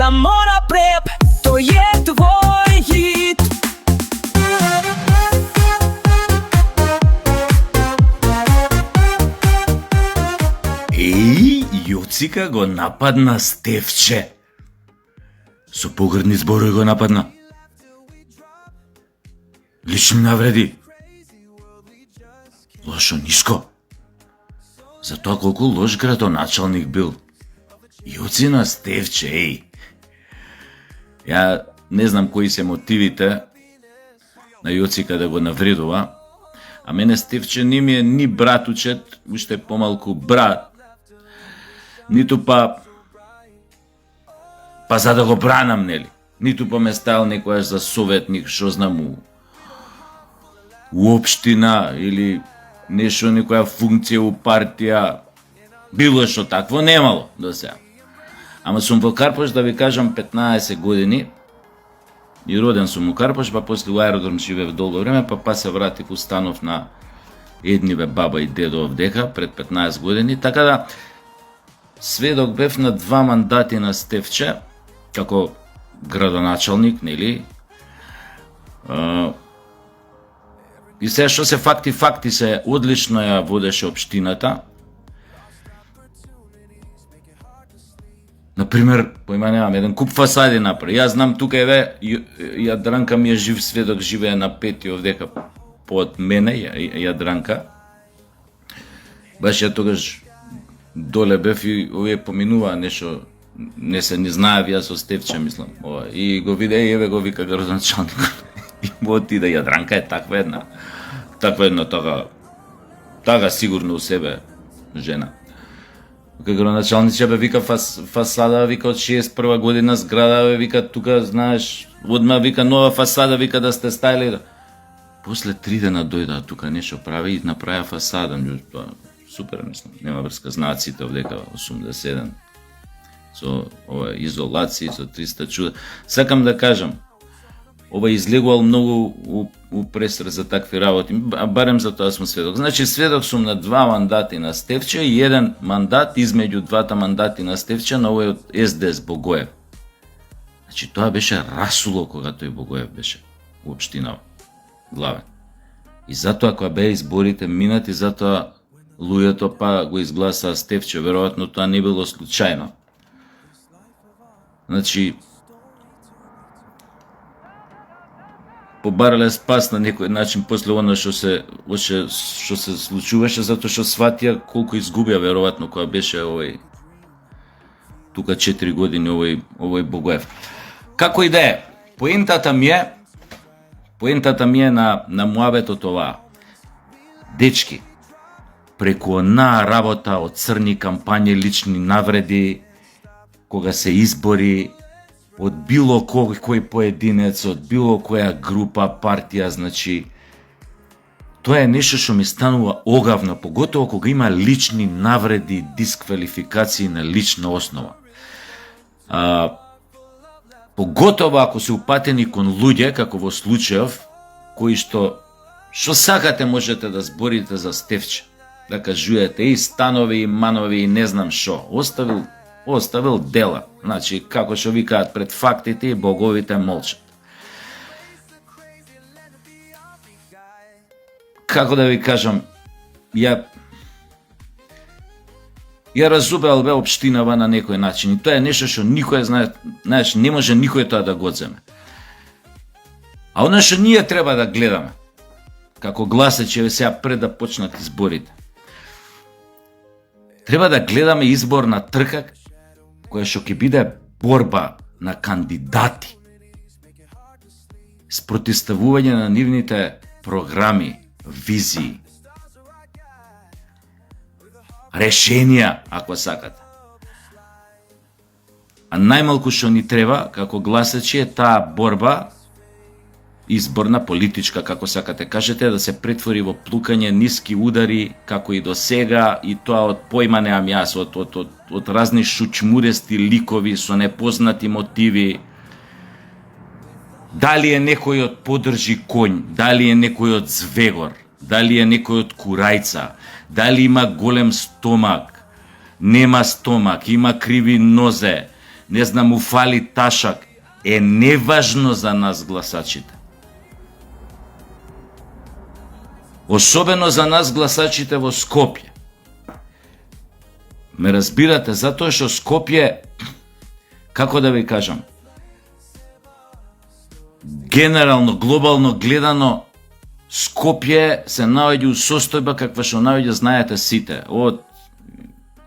Само напред, то є твой гід. Јоцика го нападна Стефче. Со погрдни зборови го нападна. Лични навреди. Лошо ниско. За тоа колку лош градоначалник бил. Јоцина Стефче, Ја не знам кои се мотивите на Јоцика да го навредува, а мене Стефче не ми е ни братучет, уште помалку брат, ниту па за да го бранам, нели? Ниту па ме ставил некојаш за советник, што знам у општина или нешто, некоја функција у партија, било што такво немало до сега. Ама сум во Карпош, да ви кажам, 15 години, и роден сум у Карпош, па после у аеродром живеев долго време, па се вратив, установ на едниве баба и дедо овдека пред 15 години, така да сведок бев на 2 мандати на Стефче, како градоначалник, нели? И сега што се факти се, одлично ја водеше општината. Например, поима немам, еден куп фасади направи. Јас знам, тука еве, Јадранка ми е жив сведок, живее на 5 овдека под мене, Јадранка. Баш ја тогаш доле бев и овие поминува нешто, не се ни знаев, јас со Стефче мислам. И го виде, и еве го вика градоначалник. И му отиде, Јадранка е таква една, така сигурно у себе жена. Градоначалниче бе вика фасада, вика од 61 година зграда, бе вика тука, знаеш, одма вика нова фасада, вика да сте ставили. После 3 дена дојдаа тука нешто прави и направија фасада, супер мислам, нема врска, знаат сите овдека 81 со ова изолација, со 300 чуда. Сакам да кажам, ова излегувал многу у пресор за такви работи, барем за тоа сум сведок. Значи, сведок сум на 2 мандати на Стефче и 1 мандат измеѓу 2 мандати на Стефче на овој од СДС Богоев. Значи, тоа беше расуло кога тој Богоев беше у општинава, главен. И затоа кога беа изборите минати, затоа луѓето па го изгласаа Стефче, веројатно тоа не било случајно. Значи, побарале спас на некој начин после она што се случуваше, затоа што сватија колку изгубија веројатно кога беше овој тука 4 години овој Богоев. Како и да е, поентата ми е на муабетот ова. Дечки, преку онаа работа од црни кампањи, лични навреди, кога се избори, од било кој поединец, од било која група, партија, значи, тоа е нешто што ми станува огавно, поготово кога има лични навреди, дисквалификации на лична основа. Поготово ако се упатени кон луѓе, како во случајов, кои што сакате можете да зборите за Стефче, да кажуете и станови, и манови, и не знам шо, оставил дела, значи, како што викаат пред фактите и боговите молчат. Како да ви кажам, ја разубеал бе општинава на некој начин и тоа е нешто што никој, знаеш, не може никој тоа да го одземе. А она што ние треба да гледаме, како гласачи сега пред да почнат изборите, треба да гледаме изборна трка која што ќе биде борба на кандидати, спротивставување на нивните програми, визии, решенија, ако сакате. А најмалку што ни треба, како гласачи, е таа борба, изборна, политичка, како сакате кажете, да се претвори во плукање ниски удари, како и до сега, и тоа од појма неам јас, од разни шучмурести ликови со непознати мотиви. Дали е некој од подржи конј, дали е некој од звегор, дали е некој од курајца, дали има голем стомак, нема стомак, има криви нозе, не знам, му фали ташак, е неважно за нас гласачите. Особено за нас гласачите во Скопје. Ме разбирате, затоа што Скопје, како да ви кажам, генерално, глобално гледано, Скопје се наоѓа у состојба каква што наоѓа, знаете сите, од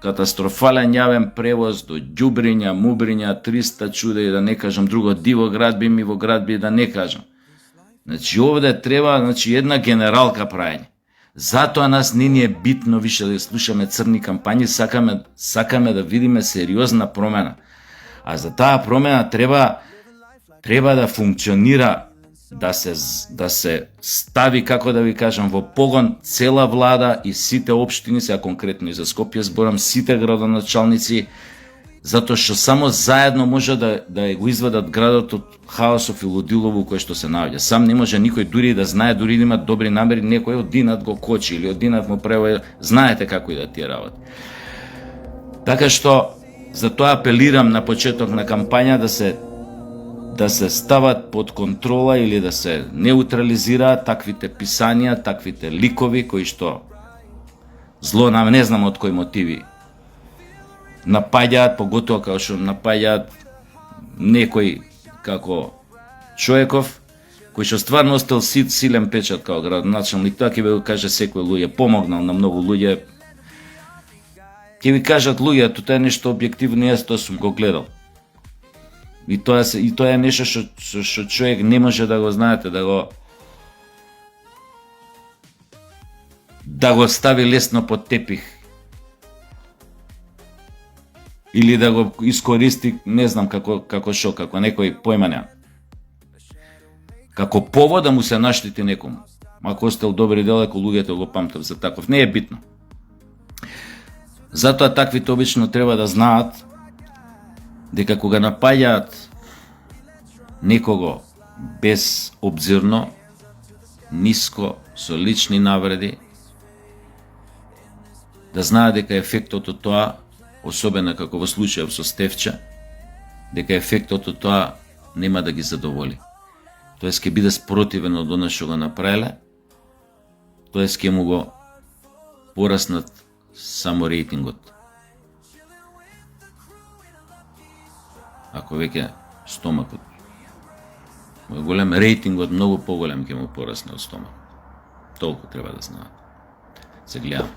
катастрофален јавен превоз до ѓубриња, мубриња, 300 чуда и да не кажам друго, диво градби ми во градби да не кажам. Значи овде треба една генералка праење. Затоа нас не ни е битно више да слушаме црни кампањи, сакаме да видиме сериозна промена. А за таа промена треба да функционира, да се стави, како да ви кажам, во погон цела влада и сите општини, сега конкретно и за Скопје зборам, сите градоначалници, затоа што само заедно може да го извадат градот од хаосов и лудилово кој што се наоѓа. Сам не може никој дури да знае, дури да има добри намери, некој одинат го кочи или одинат му превоја, знаете како и да тие работи. Така што, затоа апелирам на почеток на кампања да се стават под контрола или да се неутрализираат таквите писања, таквите ликови кои што не знам од кои мотиви напаѓаат, поготоа како што напаѓаат некој како Чоеков, кој што стварно остал силен печат како градоначалник, тоа ќе ви го каже секој луѓе, помогнал на многу луѓе. Ќе ви кажат луѓето, тоа е нешто објективно, јас тоа сум го гледал. И тоа е нешто што човек не може да го знаете, да го стави лесно под тепих. Или да го искористи, не знам како некој појма нема. Како повод да му се наштети некому. Ако остел добри дела, ако луѓето го памтат за таков, не е битно. Затоа таквите обично треба да знаат дека кога напаѓаат некого безобзирно, ниско, со лични навреди, да знаат дека ефектот од тоа, особено како во случајов со Стефча, дека ефектот од тоа нема да ги задоволи. Тоест ќе биде спротивен од она што го направиле, тоест ќе му го пораснат само рейтингот. Ако веќе стомакот голем, рейтингот многу поголем ќе му порасне од стомакот. Толку треба да знаат. Се гледам.